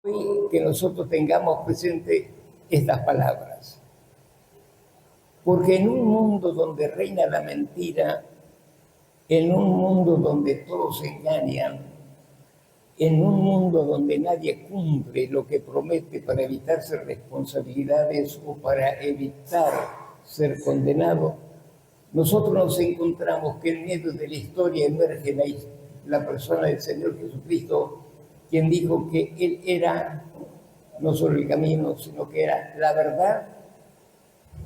Hoy que nosotros tengamos presente estas palabras, porque en un mundo donde reina la mentira, en un mundo donde todos se engañan, en un mundo donde nadie cumple lo que promete para evitarse responsabilidades o para evitar ser condenado, nosotros nos encontramos que en medio de la historia emerge la persona del Señor Jesucristo, quien dijo que Él era no solo el camino, sino que era la verdad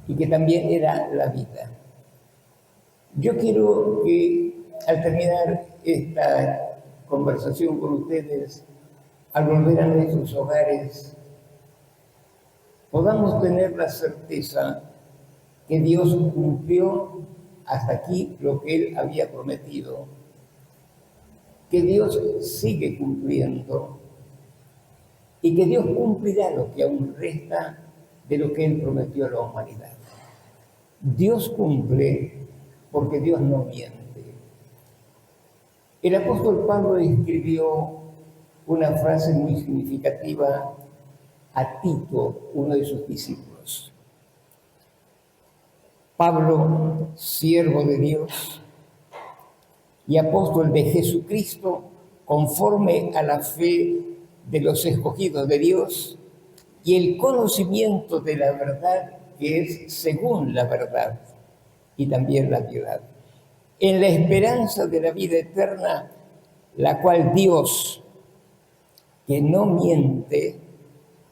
y que también era la vida. Yo quiero que al terminar esta conversación con ustedes, al volver a nuestros hogares, podamos tener la certeza que Dios cumplió hasta aquí lo que Él había prometido, que Dios sigue cumpliendo y que Dios cumplirá lo que aún resta de lo que Él prometió a la humanidad. Dios cumple porque Dios no miente. El apóstol Pablo escribió una frase muy significativa a Tito, uno de sus discípulos. Pablo, siervo de Dios y apóstol de Jesucristo, conforme a la fe de los escogidos de Dios y el conocimiento de la verdad que es según la verdad y también la piedad, en la esperanza de la vida eterna, la cual Dios, que no miente,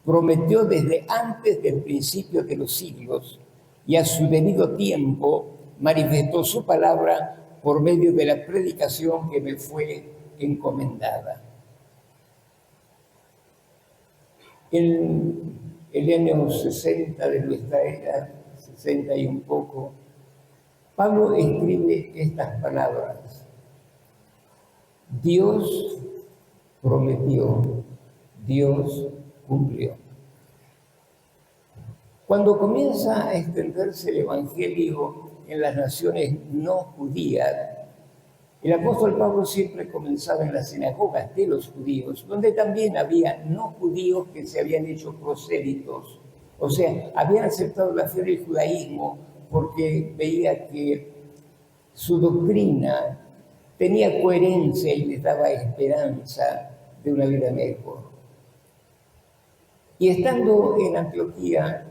prometió desde antes del principio de los siglos y a su debido tiempo manifestó su palabra por medio de la predicación que me fue encomendada. En el año 60 de nuestra era, 60 y un poco, Pablo escribe estas palabras: Dios prometió, Dios cumplió. Cuando comienza a extenderse el Evangelio en las naciones no judías, el apóstol Pablo siempre comenzaba en las sinagogas de los judíos, donde también había no judíos que se habían hecho prosélitos, o sea, habían aceptado la fe del judaísmo porque veía que su doctrina tenía coherencia y les daba esperanza de una vida mejor. Y estando en Antioquía,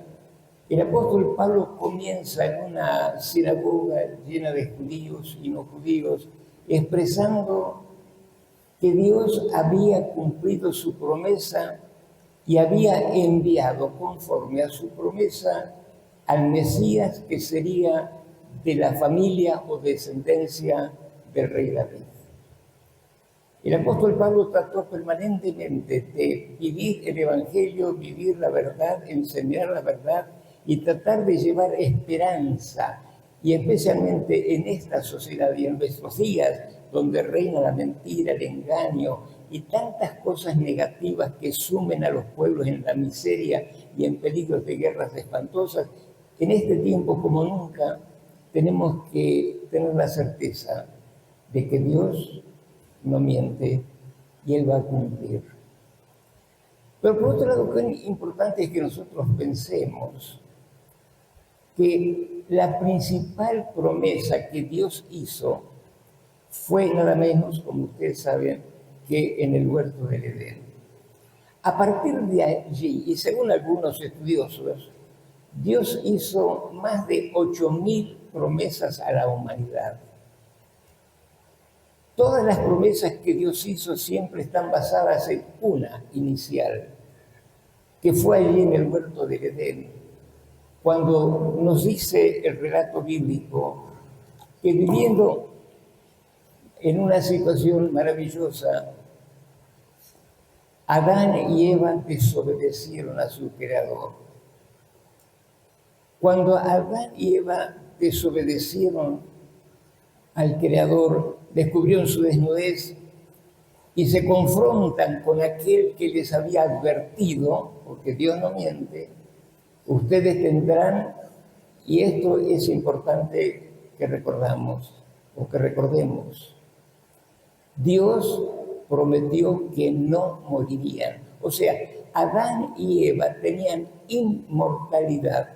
el apóstol Pablo comienza en una sinagoga llena de judíos y no judíos, expresando que Dios había cumplido su promesa y había enviado conforme a su promesa al Mesías, que sería de la familia o descendencia del rey David. El apóstol Pablo trató permanentemente de vivir el Evangelio, vivir la verdad, enseñar la verdad y tratar de llevar esperanza, y especialmente en esta sociedad y en nuestros días, donde reina la mentira, el engaño y tantas cosas negativas que sumen a los pueblos en la miseria y en peligros de guerras espantosas. En este tiempo, como nunca, tenemos que tener la certeza de que Dios no miente y Él va a cumplir. Pero por otro lado, lo importante es que nosotros pensemos que la principal promesa que Dios hizo fue nada menos, como ustedes saben, que en el huerto del Edén. A partir de allí, y según algunos estudiosos, Dios hizo más de 8.000 promesas a la humanidad. Todas las promesas que Dios hizo siempre están basadas en una inicial, que fue allí en el huerto del Edén, cuando nos dice el relato bíblico que viviendo en una situación maravillosa, Adán y Eva desobedecieron a su Creador. Cuando Adán y Eva desobedecieron al Creador, descubrieron su desnudez y se confrontan con aquel que les había advertido, porque Dios no miente, ustedes tendrán, y esto es importante que recordemos, Dios prometió que no morirían. O sea, Adán y Eva tenían inmortalidad,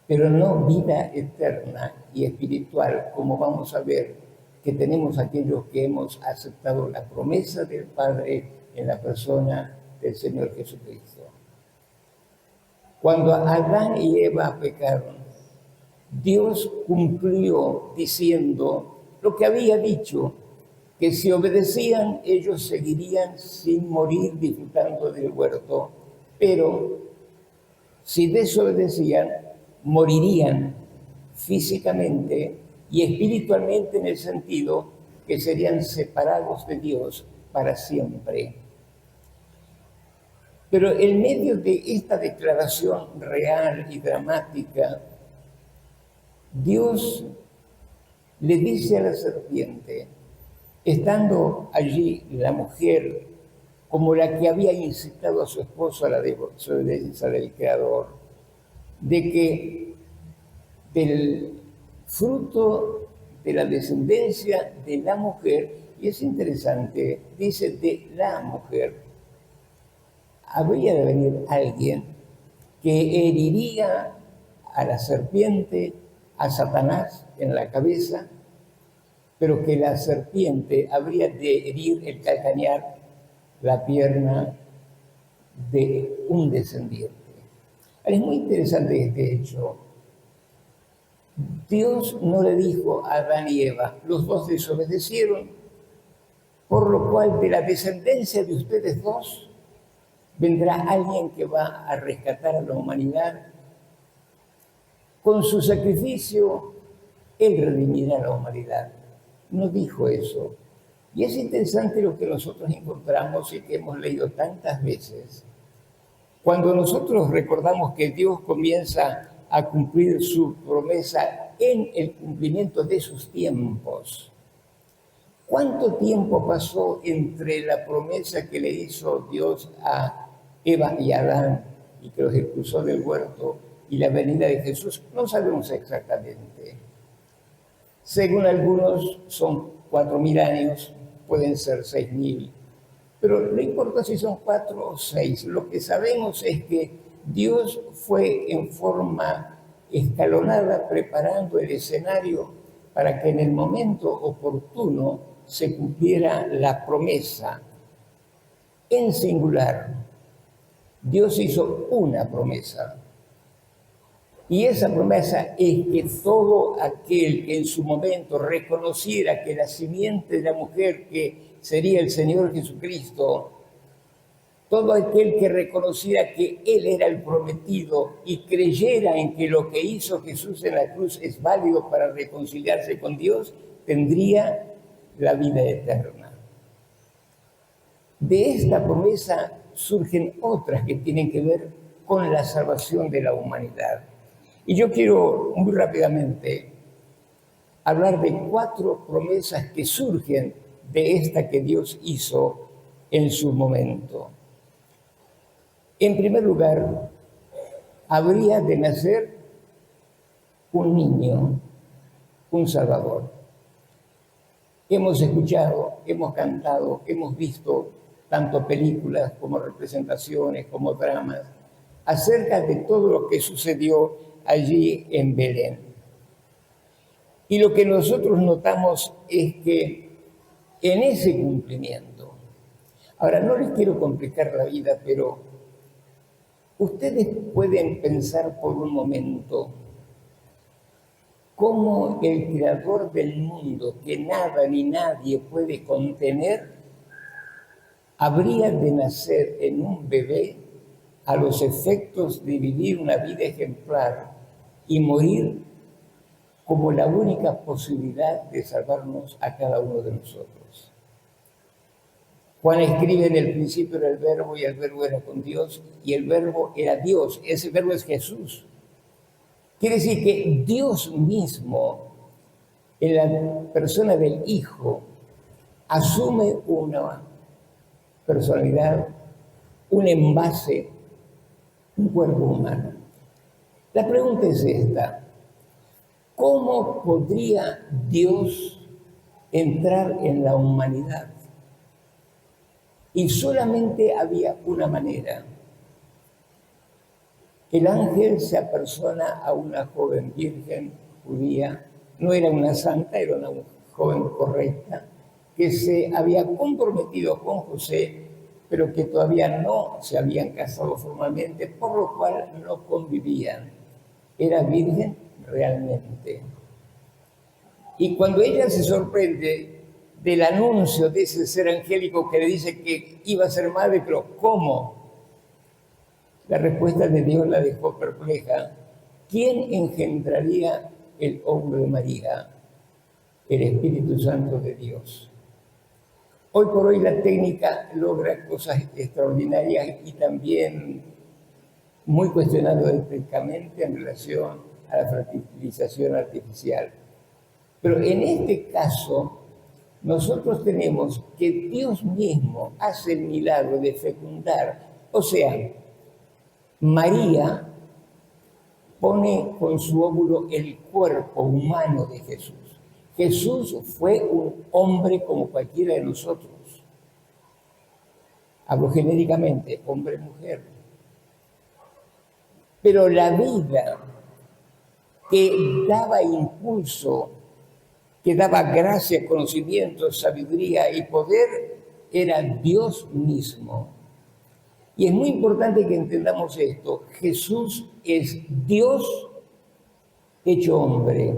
pero no vida eterna y espiritual, como vamos a ver que tenemos aquellos que hemos aceptado la promesa del Padre en la persona del Señor Jesucristo. Cuando Adán y Eva pecaron, Dios cumplió diciendo lo que había dicho, que si obedecían, ellos seguirían sin morir disfrutando del huerto, pero si desobedecían, morirían físicamente y espiritualmente, en el sentido que serían separados de Dios para siempre. Pero en medio de esta declaración real y dramática, Dios le dice a la serpiente, estando allí la mujer como la que había incitado a su esposo a la desobediencia del Creador, de que del fruto de la descendencia de la mujer, y es interesante, dice de la mujer, habría de venir alguien que heriría a la serpiente, a Satanás en la cabeza, pero que la serpiente habría de herir el calcañar, la pierna de un descendiente. Es muy interesante este hecho. Dios no le dijo a Adán y Eva, los dos desobedecieron, por lo cual de la descendencia de ustedes dos vendrá alguien que va a rescatar a la humanidad. Con su sacrificio, Él redimirá a la humanidad. No dijo eso. Y es interesante lo que nosotros encontramos y que hemos leído tantas veces. Cuando nosotros recordamos que Dios comienza a cumplir su promesa en el cumplimiento de sus tiempos, ¿cuánto tiempo pasó entre la promesa que le hizo Dios a Eva y Adán y que los expulsó del huerto y la venida de Jesús? No sabemos exactamente. Según algunos son 4.000 años, pueden ser 6.000, pero no importa si son 4 o 6. Lo que sabemos es que Dios fue en forma escalonada preparando el escenario para que en el momento oportuno se cumpliera la promesa. En singular, Dios hizo una promesa. Y esa promesa es que todo aquel que en su momento reconociera que la simiente de la mujer, que sería el Señor Jesucristo, todo aquel que reconociera que Él era el prometido y creyera en que lo que hizo Jesús en la cruz es válido para reconciliarse con Dios, tendría la vida eterna. De esta promesa surgen otras que tienen que ver con la salvación de la humanidad. Y yo quiero muy rápidamente hablar de 4 promesas que surgen de esta que Dios hizo en su momento. En primer lugar, habría de nacer un niño, un Salvador. Hemos escuchado, hemos cantado, hemos visto tanto películas como representaciones, como dramas, acerca de todo lo que sucedió allí en Belén. Y lo que nosotros notamos es que en ese cumplimiento, ahora no les quiero complicar la vida, pero ustedes pueden pensar por un momento cómo el creador del mundo, que nada ni nadie puede contener, habría de nacer en un bebé a los efectos de vivir una vida ejemplar y morir como la única posibilidad de salvarnos a cada uno de nosotros. Juan escribe: en el principio era el verbo y el verbo era con Dios y el verbo era Dios. Ese verbo es Jesús. Quiere decir que Dios mismo, en la persona del Hijo, asume una personalidad, un envase, un cuerpo humano. La pregunta es esta: ¿cómo podría Dios entrar en la humanidad Y solamente había una manera. El ángel se apersona a una joven virgen judía, no era una santa, era una joven correcta, que se había comprometido con José, pero que todavía no se habían casado formalmente, por lo cual no convivían. Era virgen realmente. Y cuando ella se sorprende del anuncio de ese ser angélico que le dice que iba a ser madre, pero ¿cómo? La respuesta de Dios la dejó perpleja. ¿Quién engendraría el óvulo de María? El Espíritu Santo de Dios. Hoy por hoy la técnica logra cosas extraordinarias y también muy cuestionado éticamente en relación a la fertilización artificial. Pero en este caso, nosotros tenemos que Dios mismo hace el milagro de fecundar. O sea, María pone con su óvulo el cuerpo humano de Jesús. Jesús fue un hombre como cualquiera de nosotros. Hablo genéricamente, hombre-mujer. Pero la vida que daba impulso, que daba gracia, conocimiento, sabiduría y poder, era Dios mismo. Y es muy importante que entendamos esto. Jesús es Dios hecho hombre.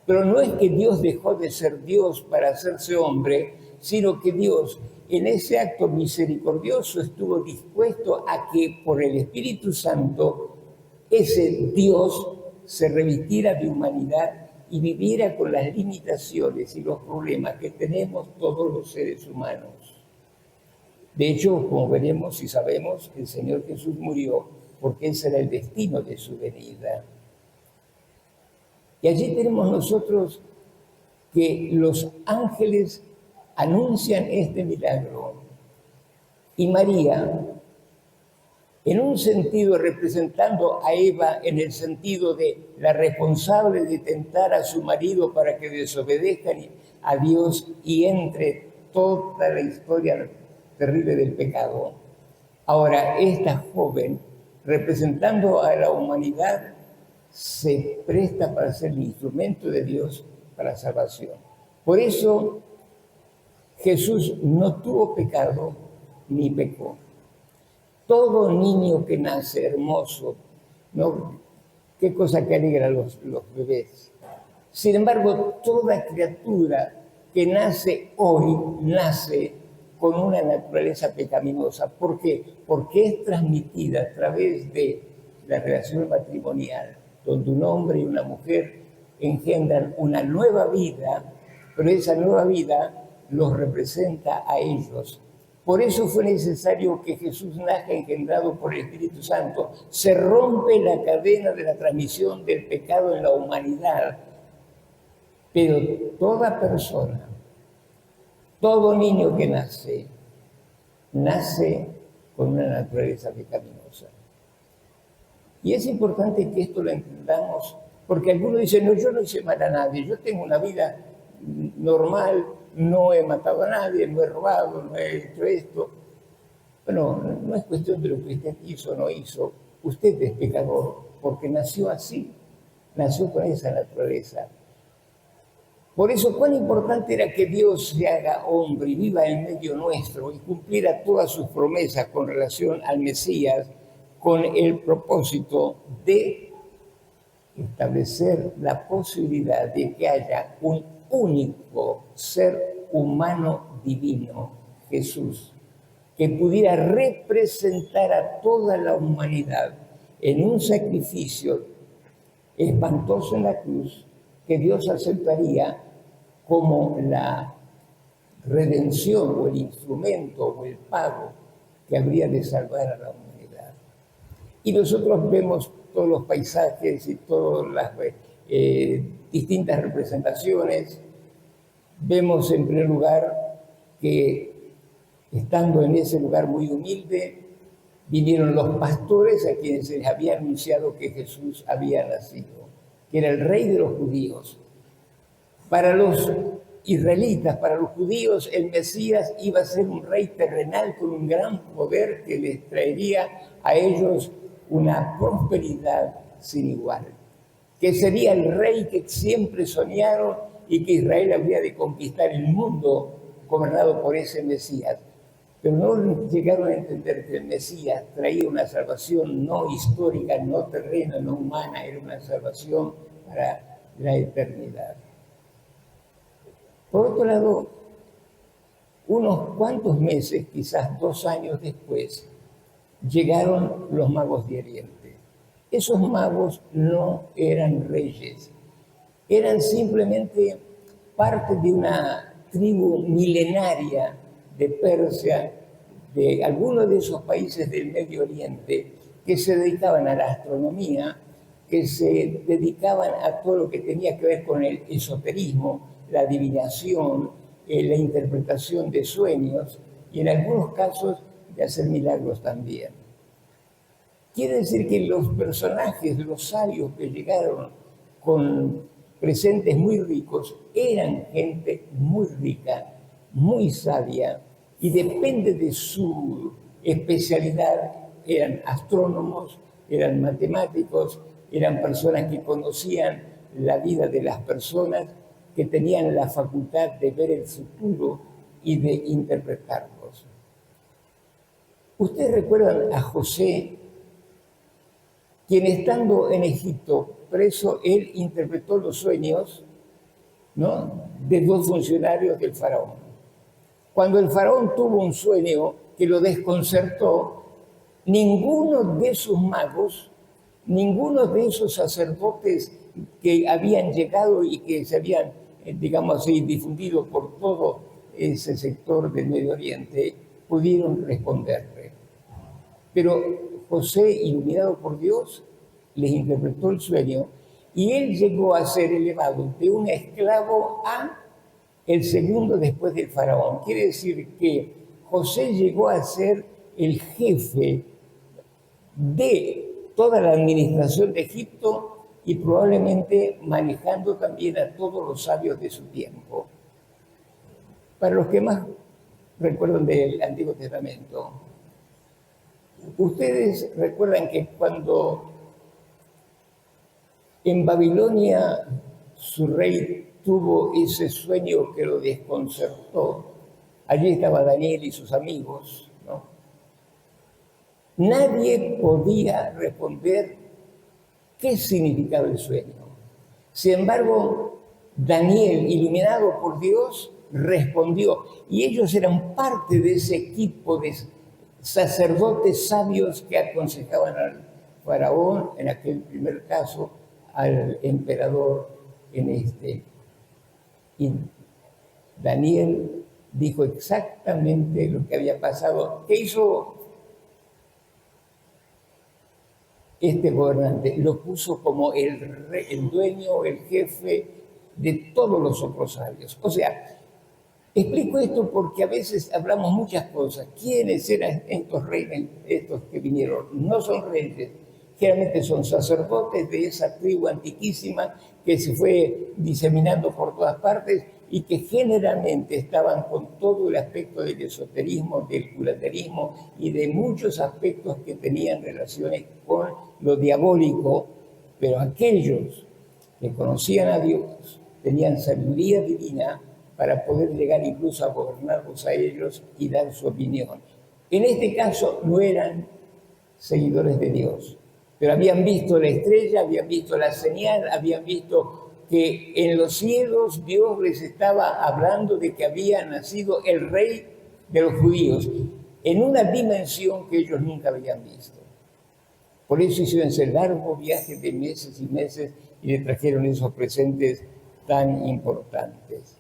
Pero no es que Dios dejó de ser Dios para hacerse hombre, sino que Dios en ese acto misericordioso estuvo dispuesto a que por el Espíritu Santo ese Dios se revistiera de humanidad y viviera con las limitaciones y los problemas que tenemos todos los seres humanos. De hecho, como veremos y sabemos, el Señor Jesús murió porque ese era el destino de su venida. Y allí tenemos nosotros que los ángeles anuncian este milagro. Y María, en un sentido representando a Eva en el sentido de la responsable de tentar a su marido para que desobedezcan a Dios y entre toda la historia terrible del pecado. Ahora, esta joven, representando a la humanidad, se presta para ser el instrumento de Dios para la salvación. Por eso Jesús no tuvo pecado ni pecó. Todo niño que nace hermoso, ¿no? Qué cosa que alegra a los bebés. Sin embargo, toda criatura que nace hoy, nace con una naturaleza pecaminosa. ¿Por qué? Porque es transmitida a través de la relación matrimonial, donde un hombre y una mujer engendran una nueva vida, pero esa nueva vida los representa a ellos. Por eso fue necesario que Jesús nazca engendrado por el Espíritu Santo. Se rompe la cadena de la transmisión del pecado en la humanidad. Pero toda persona, todo niño que nace con una naturaleza pecaminosa. Y es importante que esto lo entendamos, porque algunos dicen, no, yo no hice mal a nadie, yo tengo una vida normal, no he matado a nadie, no he robado, no he hecho esto. Bueno, no es cuestión de lo que usted hizo o no hizo. Usted es pecador porque nació así, nació con esa naturaleza. Por eso, cuán importante era que Dios se haga hombre y viva en medio nuestro y cumpliera todas sus promesas con relación al Mesías, con el propósito de establecer la posibilidad de que haya un único ser humano divino, Jesús, que pudiera representar a toda la humanidad en un sacrificio espantoso en la cruz, que Dios aceptaría como la redención o el instrumento o el pago que habría de salvar a la humanidad. Y nosotros vemos todos los paisajes y todas las distintas representaciones. Vemos en primer lugar que estando en ese lugar muy humilde, vinieron los pastores a quienes se les había anunciado que Jesús había nacido, que era el rey de los judíos. Para los israelitas, para los judíos, el Mesías iba a ser un rey terrenal con un gran poder que les traería a ellos una prosperidad sin igual, que sería el rey que siempre soñaron y que Israel habría de conquistar el mundo gobernado por ese Mesías. Pero no llegaron a entender que el Mesías traía una salvación no histórica, no terrena, no humana, era una salvación para la eternidad. Por otro lado, unos cuantos meses, quizás 2 años después, llegaron los magos de Oriente. Esos magos no eran reyes, eran simplemente parte de una tribu milenaria de Persia, de algunos de esos países del Medio Oriente, que se dedicaban a la astronomía, que se dedicaban a todo lo que tenía que ver con el esoterismo, la adivinación, la interpretación de sueños y en algunos casos de hacer milagros también. Quiere decir que los personajes, los sabios que llegaron con presentes muy ricos, eran gente muy rica, muy sabia, y depende de su especialidad, eran astrónomos, eran matemáticos, eran personas que conocían la vida de las personas, que tenían la facultad de ver el futuro y de interpretarlos. ¿Ustedes recuerdan a José, quien estando en Egipto preso, él interpretó los sueños, ¿no?, de 2 funcionarios del faraón? Cuando el faraón tuvo un sueño que lo desconcertó, ninguno de sus magos, ninguno de esos sacerdotes que habían llegado y que se habían, digamos así, difundido por todo ese sector del Medio Oriente, pudieron responderle. Pero José, iluminado por Dios, les interpretó el sueño y él llegó a ser elevado de un esclavo a el segundo después del faraón. Quiere decir que José llegó a ser el jefe de toda la administración de Egipto y probablemente manejando también a todos los sabios de su tiempo. Para los que más recuerdan del Antiguo Testamento, ustedes recuerdan que cuando en Babilonia su rey tuvo ese sueño que lo desconcertó, allí estaba Daniel y sus amigos, ¿no? Nadie podía responder qué significaba el sueño. Sin embargo, Daniel, iluminado por Dios, respondió. Y ellos eran parte de ese equipo de sacerdotes sabios que aconsejaban al faraón, en aquel primer caso, al emperador en este. Y Daniel dijo exactamente lo que había pasado. ¿Qué hizo este gobernante? Lo puso como el dueño, el jefe de todos los otros sabios. O sea, explico esto porque a veces hablamos muchas cosas. ¿Quiénes eran estos reyes, estos que vinieron? No son reyes, generalmente son sacerdotes de esa tribu antiquísima que se fue diseminando por todas partes y que generalmente estaban con todo el aspecto del esoterismo, del curaterismo y de muchos aspectos que tenían relaciones con lo diabólico, pero aquellos que conocían a Dios tenían sabiduría divina para poder llegar incluso a gobernarlos a ellos y dar su opinión. En este caso no eran seguidores de Dios, pero habían visto la estrella, habían visto la señal, habían visto que en los cielos Dios les estaba hablando de que había nacido el rey de los judíos, en una dimensión que ellos nunca habían visto. Por eso hicieron ese largo viaje de meses y meses y le trajeron esos presentes tan importantes.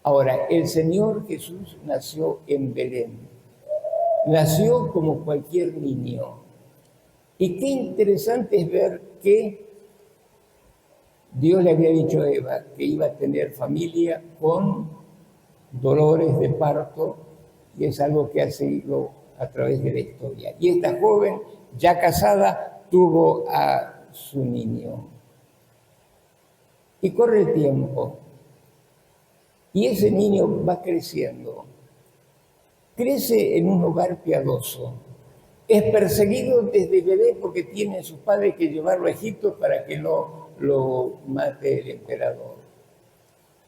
Ahora, el Señor Jesús nació en Belén. Nació como cualquier niño. Y qué interesante es ver que Dios le había dicho a Eva que iba a tener familia con dolores de parto, y es algo que ha seguido a través de la historia. Y esta joven, ya casada, tuvo a su niño. Y corre el tiempo. Y ese niño va creciendo, crece en un hogar piadoso, es perseguido desde bebé porque tienen sus padres que llevarlo a Egipto para que no lo mate el emperador.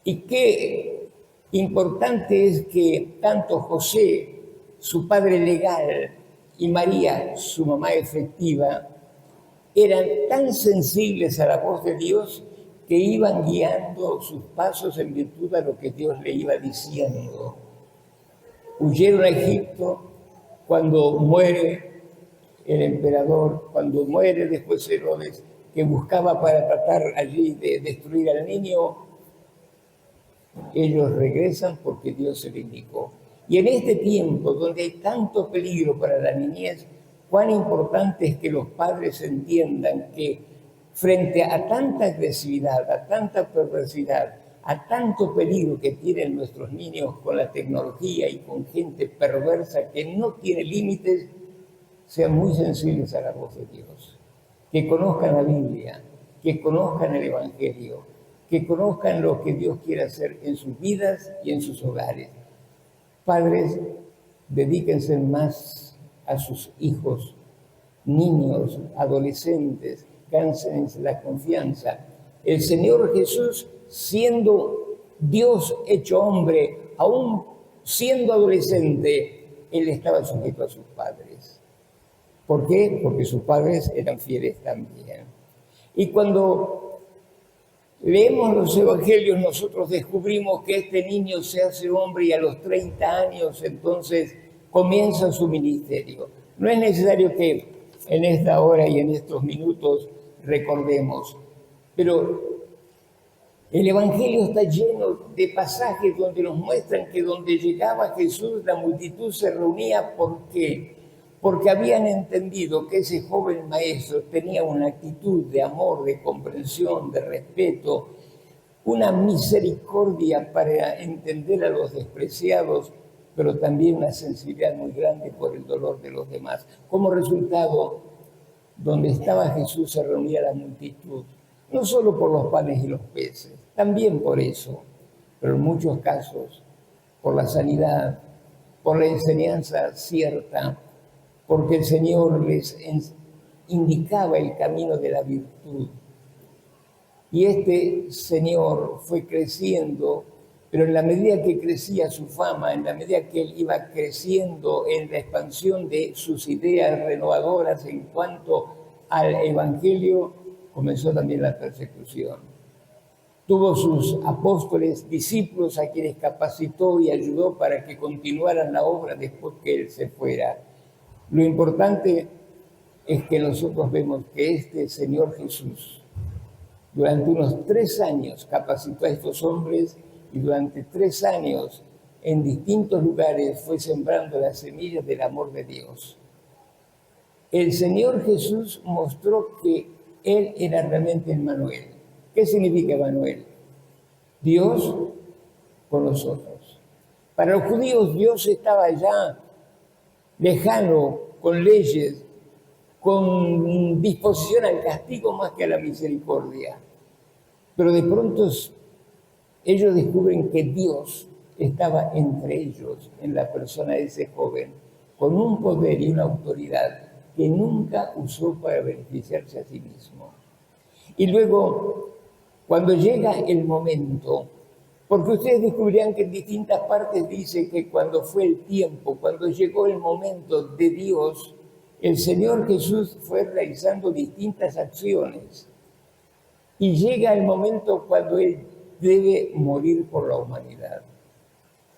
Y qué importante es que tanto José, su padre legal, y María, su mamá efectiva, eran tan sensibles a la voz de Dios que iban guiando sus pasos en virtud de lo que Dios le iba diciendo. Huyeron a Egipto cuando muere el emperador, cuando muere después Herodes, que buscaba para tratar allí de destruir al niño. Ellos regresan porque Dios se lo indicó. Y en este tiempo donde hay tanto peligro para la niñez, cuán importante es que los padres entiendan que frente a tanta agresividad, a tanta perversidad, a tanto peligro que tienen nuestros niños con la tecnología y con gente perversa que no tiene límites, sean muy sensibles a la voz de Dios, que conozcan la Biblia, que conozcan el Evangelio, que conozcan lo que Dios quiere hacer en sus vidas y en sus hogares. Padres, dedíquense más a sus hijos, niños, adolescentes, gánense la confianza. El Señor Jesús, siendo Dios hecho hombre, aún siendo adolescente, Él estaba sujeto a sus padres. ¿Por qué? Porque sus padres eran fieles también. Y cuando leemos los evangelios, nosotros descubrimos que este niño se hace hombre y a los 30 años entonces comienza su ministerio. No es necesario que en esta hora y en estos minutos recordemos, pero el evangelio está lleno de pasajes donde nos muestran que donde llegaba Jesús la multitud se reunía. ¿Por qué? Porque habían entendido que ese joven maestro tenía una actitud de amor, de comprensión, de respeto, una misericordia para entender a los despreciados, pero también una sensibilidad muy grande por el dolor de los demás. Como resultado, donde estaba Jesús se reunía la multitud, no solo por los panes y los peces, también por eso, pero en muchos casos por la sanidad, por la enseñanza cierta, porque el Señor les indicaba el camino de la virtud. Y este Señor fue creciendo, pero en la medida que crecía su fama, en la medida que él iba creciendo en la expansión de sus ideas renovadoras en cuanto al Evangelio, comenzó también la persecución. Tuvo sus apóstoles, discípulos a quienes capacitó y ayudó para que continuaran la obra después que él se fuera. Lo importante es que nosotros vemos que este Señor Jesús durante unos 3 años capacitó a estos hombres y durante 3 años en distintos lugares fue sembrando las semillas del amor de Dios. El Señor Jesús mostró que Él era realmente Emmanuel. ¿Qué significa Emmanuel? Dios con nosotros. Para los judíos Dios estaba ya lejano, con leyes, con disposición al castigo más que a la misericordia. Pero de pronto ellos descubren que Dios estaba entre ellos, en la persona de ese joven, con un poder y una autoridad que nunca usó para beneficiarse a sí mismo. Y luego, cuando llega el momento, porque ustedes descubrirán que en distintas partes dice que cuando fue el tiempo, cuando llegó el momento de Dios, el Señor Jesús fue realizando distintas acciones. Y llega el momento cuando Él debe morir por la humanidad.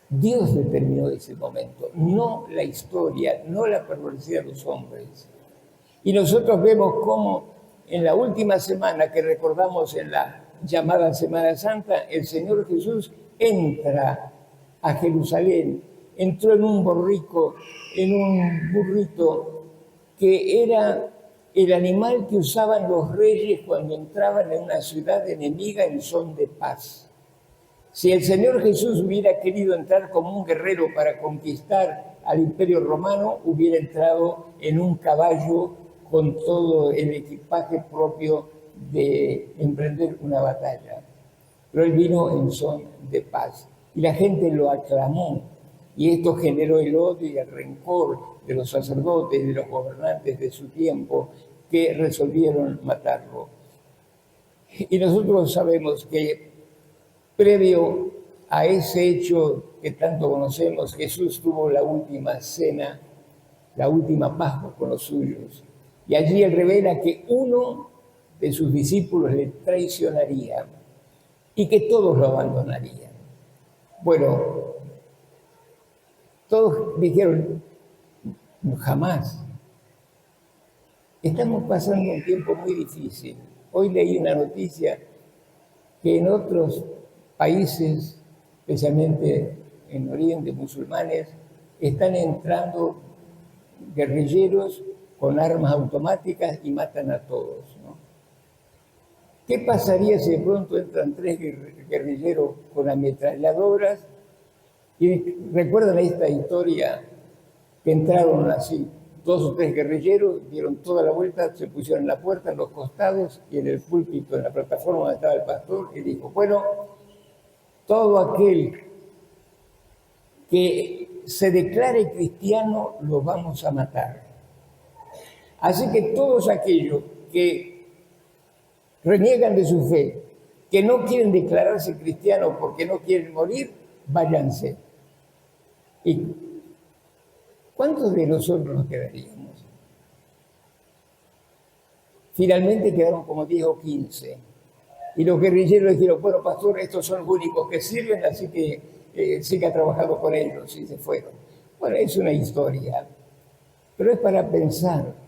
Dios determinó ese momento, no la historia, no la perversidad de los hombres. Y nosotros vemos cómo en la última semana que recordamos en la llamada Semana Santa, el Señor Jesús entra a Jerusalén, entró en un borrico, en un burrito, que era el animal que usaban los reyes cuando entraban en una ciudad enemiga en son de paz. Si el Señor Jesús hubiera querido entrar como un guerrero para conquistar al Imperio Romano, hubiera entrado en un caballo con todo el equipaje propio de emprender una batalla. Pero él vino en son de paz. y la gente lo aclamó. Y esto generó el odio y el rencor de los sacerdotes y de los gobernantes de su tiempo, que resolvieron matarlo. Y nosotros sabemos que previo a ese hecho que tanto conocemos, Jesús tuvo la última cena, la última Pascua con los suyos. Y allí él revela que uno de sus discípulos le traicionaría y que todos lo abandonarían. Bueno, todos dijeron, jamás. Estamos pasando un tiempo muy difícil. Hoy leí una noticia que en otros países, especialmente en Oriente, musulmanes, están entrando guerrilleros con armas automáticas y matan a todos, ¿no? ¿Qué pasaría si de pronto entran 3 guerrilleros con ametralladoras? Y recuerdan esta historia que entraron así 2 o 3 guerrilleros, dieron toda la vuelta, se pusieron en la puerta, en los costados y en el púlpito, en la plataforma donde estaba el pastor, y dijo, bueno, todo aquel que se declare cristiano lo vamos a matar. Así que todos aquellos que reniegan de su fe, que no quieren declararse cristianos porque no quieren morir, váyanse. ¿Y cuántos de nosotros nos quedaríamos? Finalmente quedaron como 10 o 15. Y los guerrilleros dijeron, bueno, pastor, estos son los únicos que sirven, así que sí que ha trabajado con ellos y se fueron. Bueno, es una historia, pero es para pensar.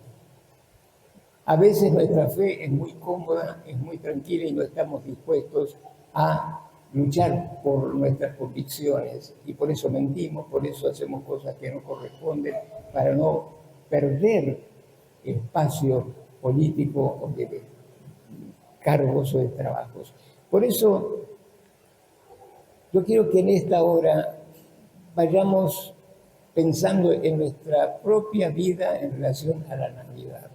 A veces nuestra fe es muy cómoda, es muy tranquila y no estamos dispuestos a luchar por nuestras convicciones. Y por eso mentimos, por eso hacemos cosas que no corresponden, para no perder espacio político o de cargos o de trabajos. Por eso yo quiero que en esta hora vayamos pensando en nuestra propia vida en relación a la Navidad.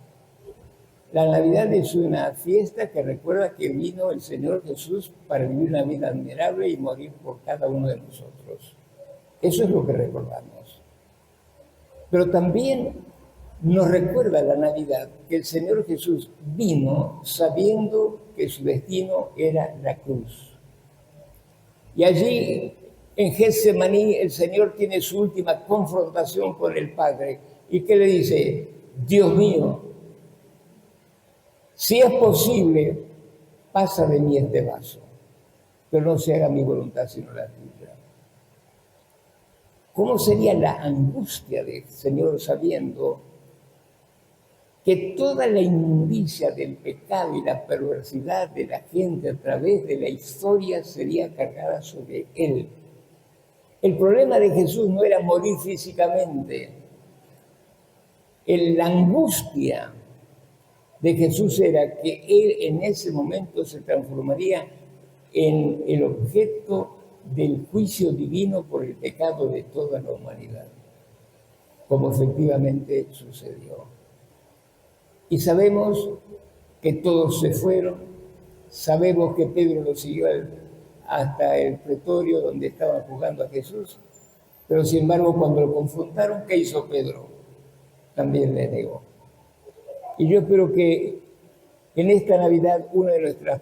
La Navidad es una fiesta que recuerda que vino el Señor Jesús para vivir una vida admirable y morir por cada uno de nosotros. Eso es lo que recordamos. Pero también nos recuerda la Navidad que el Señor Jesús vino sabiendo que su destino era la cruz. Y allí, en Getsemaní, el Señor tiene su última confrontación con el Padre. ¿Y qué le dice? Dios mío, si es posible, pasa de mí este vaso, pero no se haga mi voluntad sino la tuya. ¿Cómo sería la angustia del Señor sabiendo que toda la inmundicia del pecado y la perversidad de la gente a través de la historia sería cargada sobre Él? El problema de Jesús no era morir físicamente. La angustia de Jesús era que Él en ese momento se transformaría en el objeto del juicio divino por el pecado de toda la humanidad, como efectivamente sucedió. Y sabemos que todos se fueron, sabemos que Pedro lo siguió hasta el pretorio donde estaban juzgando a Jesús, pero sin embargo cuando lo confrontaron, ¿qué hizo Pedro? También le negó. Y yo espero que en esta Navidad una de nuestras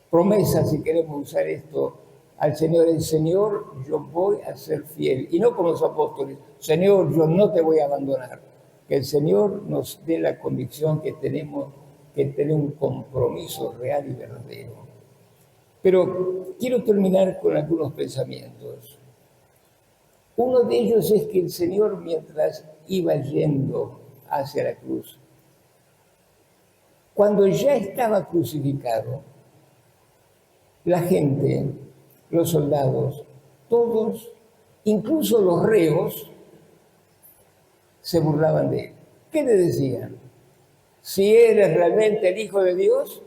promesas, si queremos usar esto, al Señor es, Señor, yo voy a ser fiel. Y no como los apóstoles, Señor, yo no te voy a abandonar. Que el Señor nos dé la convicción que tenemos que tener un compromiso real y verdadero. Pero quiero terminar con algunos pensamientos. Uno de ellos es que el Señor, mientras iba yendo hacia la cruz, cuando ya estaba crucificado, la gente, los soldados, todos, incluso los reos, se burlaban de él. ¿Qué le decían? Si eres realmente el Hijo de Dios,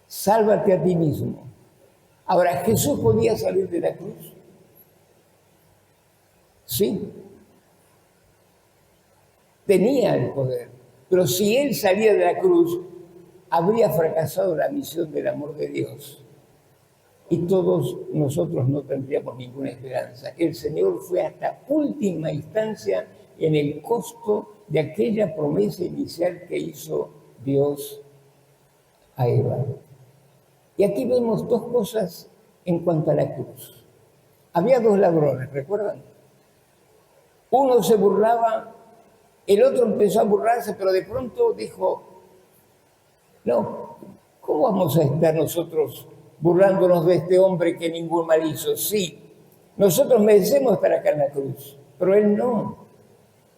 sálvate a ti mismo. Ahora, ¿Jesús podía salir de la cruz? Sí. Tenía el poder. Pero si él salía de la cruz, habría fracasado la misión del amor de Dios. y todos nosotros no tendríamos ninguna esperanza. El Señor fue hasta última instancia en el costo de aquella promesa inicial que hizo Dios a Eva. Y aquí vemos dos cosas en cuanto a la cruz. Había dos ladrones, ¿recuerdan? Uno se burlaba, el otro empezó a burlarse, pero de pronto dijo, no, ¿cómo vamos a estar nosotros burlándonos de este hombre que ningún mal hizo? Sí, nosotros merecemos estar acá en la cruz, pero él no.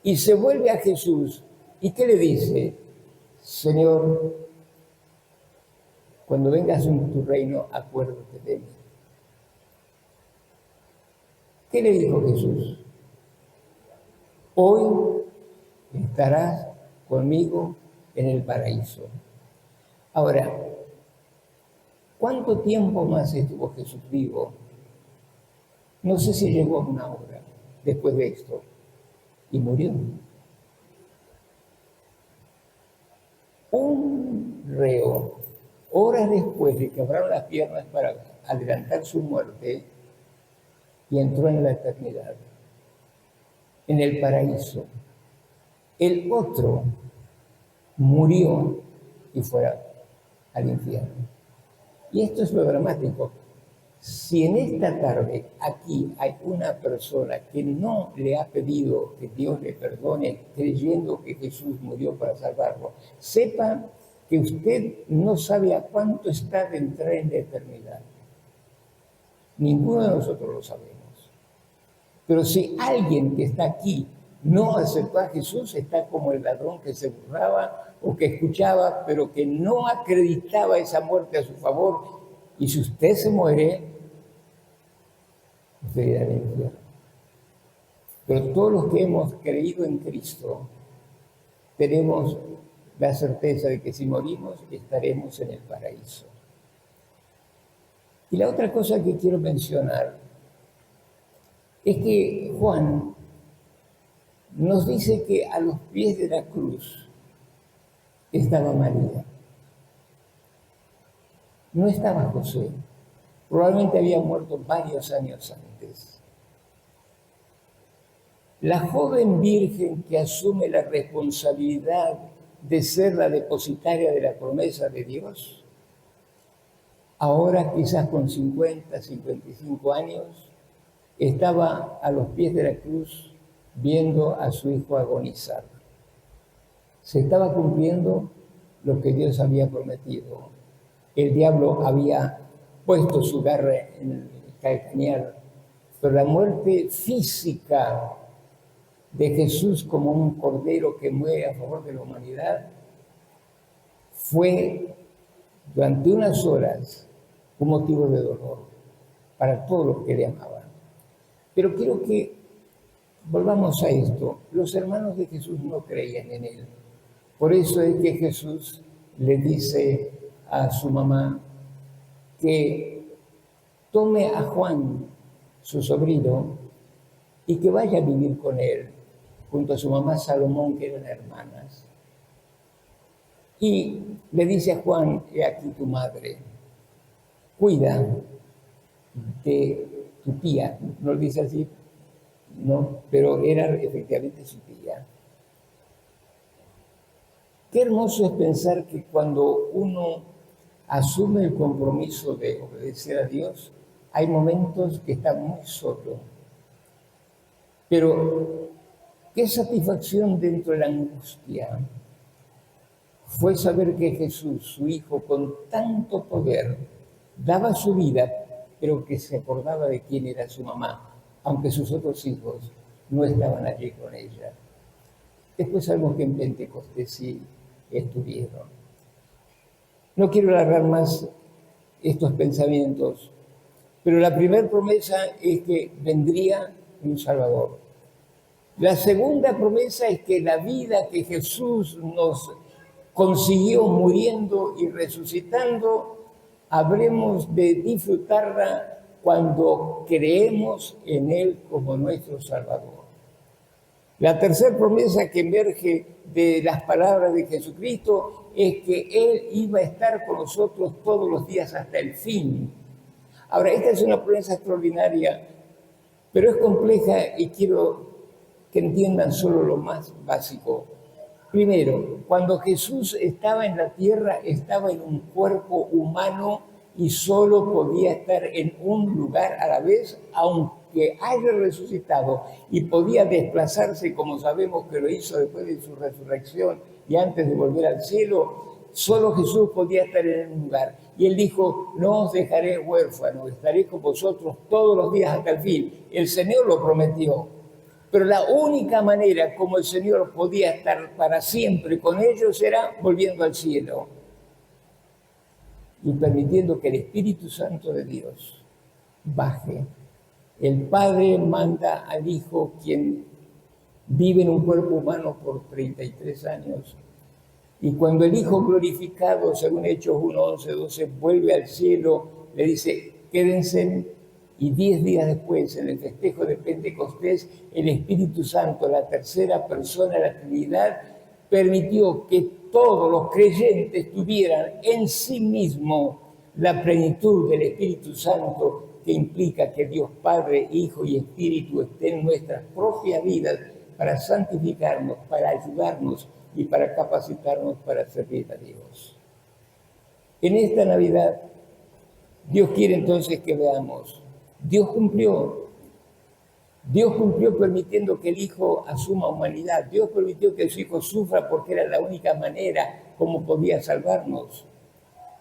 Y se vuelve a Jesús. ¿Y qué le dice? Señor, cuando vengas en tu reino, acuérdate de mí. ¿Qué le dijo Jesús? Hoy estarás conmigo en el paraíso. Ahora, ¿cuánto tiempo más estuvo Jesús vivo? No sé si llegó a una hora después de esto. Y murió. Un reo, horas después, le quebraron las piernas para adelantar su muerte y entró en la eternidad, en el paraíso. El otro murió y fue al infierno. Y esto es lo dramático. Si en esta tarde aquí hay una persona que no le ha pedido que Dios le perdone creyendo que Jesús murió para salvarlo, sepa que usted no sabe a cuánto está de entrar en la eternidad. Ninguno de nosotros lo sabemos. Pero si alguien que está aquí no aceptó a Jesús, está como el ladrón que se burlaba o que escuchaba, pero que no acreditaba esa muerte a su favor. Y si usted se muere, usted irá al infierno. Pero todos los que hemos creído en Cristo, tenemos la certeza de que si morimos, estaremos en el paraíso. Y la otra cosa que quiero mencionar es que Juan nos dice que a los pies de la cruz estaba María. No estaba José. Probablemente había muerto varios años antes. La joven virgen que asume la responsabilidad de ser la depositaria de la promesa de Dios, ahora quizás con 50, 55 años, estaba a los pies de la cruz viendo a su hijo agonizar. Se estaba cumpliendo lo que Dios había prometido. El diablo había puesto su garra en el calcañar, pero la muerte física de Jesús como un cordero que muere a favor de la humanidad fue durante unas horas un motivo de dolor para todos los que le amaban. Pero quiero que volvamos a esto. Los hermanos de Jesús no creían en él. Por eso es que Jesús le dice a su mamá que tome a Juan, su sobrino, y que vaya a vivir con él, junto a su mamá Salomón, que eran hermanas. Y le dice a Juan, he aquí tu madre, cuida de tu tía. No lo dice así, no, pero era efectivamente su tía. Qué hermoso es pensar que cuando uno asume el compromiso de obedecer a Dios, hay momentos que está muy solo. Pero qué satisfacción dentro de la angustia fue saber que Jesús, su Hijo, con tanto poder, daba su vida, pero que se acordaba de quién era su mamá, aunque sus otros hijos no estaban allí con ella. Después sabemos que en Pentecostés sí estuvieron. No quiero alargar más estos pensamientos, pero la primera promesa es que vendría un Salvador. La segunda promesa es que la vida que Jesús nos consiguió muriendo y resucitando, habremos de disfrutarla cuando creemos en Él como nuestro Salvador. La tercera promesa que emerge de las palabras de Jesucristo es que Él iba a estar con nosotros todos los días hasta el fin. Ahora, esta es una promesa extraordinaria, pero es compleja y quiero que entiendan solo lo más básico. Primero, cuando Jesús estaba en la tierra, estaba en un cuerpo humano y solo podía estar en un lugar a la vez, aunque haya resucitado, y podía desplazarse, como sabemos que lo hizo después de su resurrección y antes de volver al cielo. Solo Jesús podía estar en un lugar. Y él dijo, no os dejaré huérfanos, estaré con vosotros todos los días hasta el fin. El Señor lo prometió. Pero la única manera como el Señor podía estar para siempre con ellos era volviendo al cielo y permitiendo que el Espíritu Santo de Dios baje. El Padre manda al Hijo, quien vive en un cuerpo humano por 33 años. Y cuando el Hijo glorificado, según Hechos 1, 11, 12, vuelve al cielo, le dice, quédense. Y 10 días después, en el festejo de Pentecostés, el Espíritu Santo, la tercera persona de la Trinidad, permitió que todos los creyentes tuvieran en sí mismo la plenitud del Espíritu Santo, que implica que Dios Padre, Hijo y Espíritu estén en nuestras propias vidas para santificarnos, para ayudarnos y para capacitarnos para servir a Dios. En esta Navidad, Dios quiere entonces que veamos, Dios cumplió permitiendo que el Hijo asuma humanidad. Dios permitió que su Hijo sufra porque era la única manera como podía salvarnos.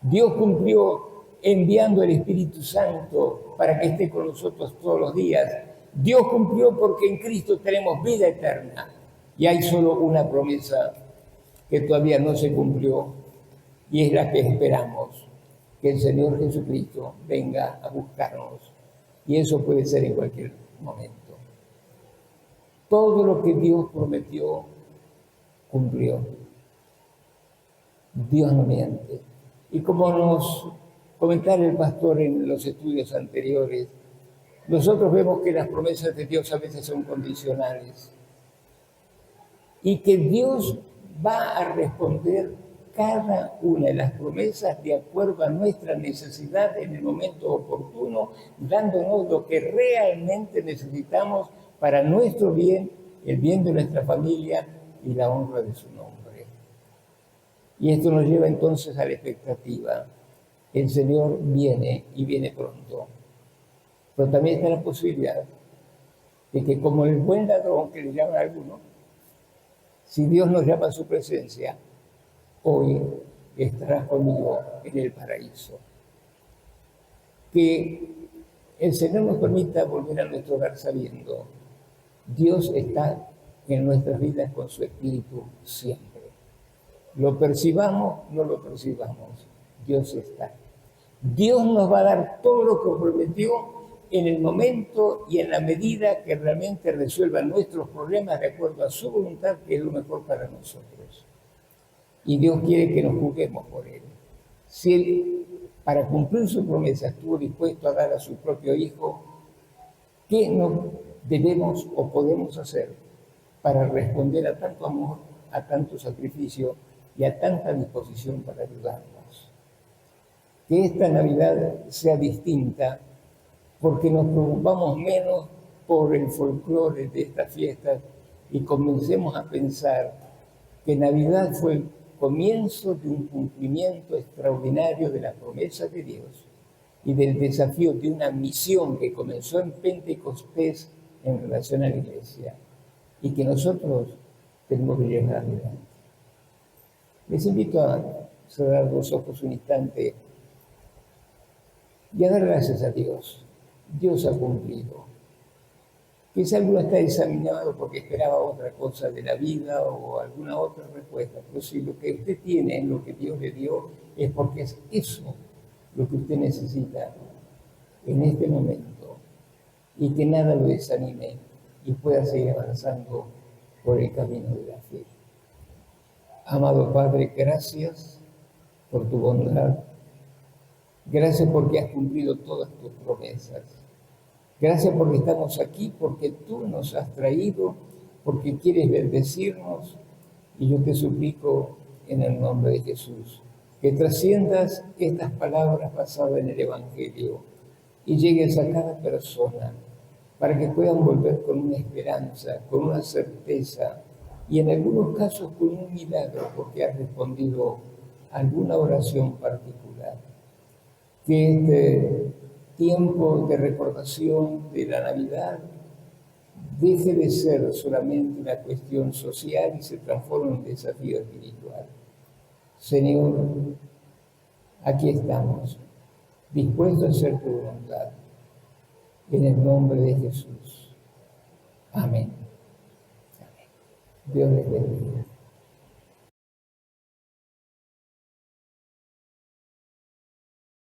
Dios cumplió enviando el Espíritu Santo para que esté con nosotros todos los días. Dios cumplió porque en Cristo tenemos vida eterna. Y hay solo una promesa que todavía no se cumplió y es la que esperamos, que el Señor Jesucristo venga a buscarnos. Y eso puede ser en cualquier momento. Todo lo que Dios prometió, cumplió. Dios no miente. Y como nos comentaba el pastor en los estudios anteriores, nosotros vemos que las promesas de Dios a veces son condicionales. Y que Dios va a responder cada una de las promesas de acuerdo a nuestra necesidad en el momento oportuno, dándonos lo que realmente necesitamos para nuestro bien, el bien de nuestra familia y la honra de su nombre. Y esto nos lleva entonces a la expectativa. El Señor viene y viene pronto. Pero también está la posibilidad de que, como el buen ladrón que le llaman a algunos, si Dios nos llama a su presencia, hoy estarás conmigo en el paraíso. Que el Señor nos permita volver a nuestro hogar sabiendo, Dios está en nuestras vidas con su Espíritu siempre. Lo percibamos, no lo percibamos, Dios está. Dios nos va a dar todo lo que prometió en el momento y en la medida que realmente resuelva nuestros problemas de acuerdo a su voluntad, que es lo mejor para nosotros. Y Dios quiere que nos juzguemos por Él. Si Él, para cumplir su promesa, estuvo dispuesto a dar a su propio Hijo, ¿qué no debemos o podemos hacer para responder a tanto amor, a tanto sacrificio y a tanta disposición para ayudarnos? Que esta Navidad sea distinta porque nos preocupamos menos por el folclore de estas fiestas y comencemos a pensar que Navidad fue el comienzo de un cumplimiento extraordinario de la promesa de Dios y del desafío de una misión que comenzó en Pentecostés en relación a la Iglesia y que nosotros tenemos que llevar adelante. Les invito a cerrar los ojos un instante y a dar gracias a Dios. Dios ha cumplido. Quizá alguno está examinado porque esperaba otra cosa de la vida o alguna otra respuesta, pero si lo que usted tiene en lo que Dios le dio es porque es eso lo que usted necesita en este momento y que nada lo desanime y pueda seguir avanzando por el camino de la fe. Amado Padre, gracias por tu bondad. Gracias porque has cumplido todas tus promesas. Gracias porque estamos aquí, porque tú nos has traído, porque quieres bendecirnos. Y yo te suplico en el nombre de Jesús que trasciendas estas palabras basadas en el Evangelio y llegues a cada persona para que puedan volver con una esperanza, con una certeza y en algunos casos con un milagro porque has respondido a alguna oración particular. Que este tiempo de recordación de la Navidad deje de ser solamente una cuestión social y se transforme en un desafío espiritual. Señor, aquí estamos, dispuestos a hacer tu voluntad. En el nombre de Jesús. Amén. Amén. Dios les bendiga.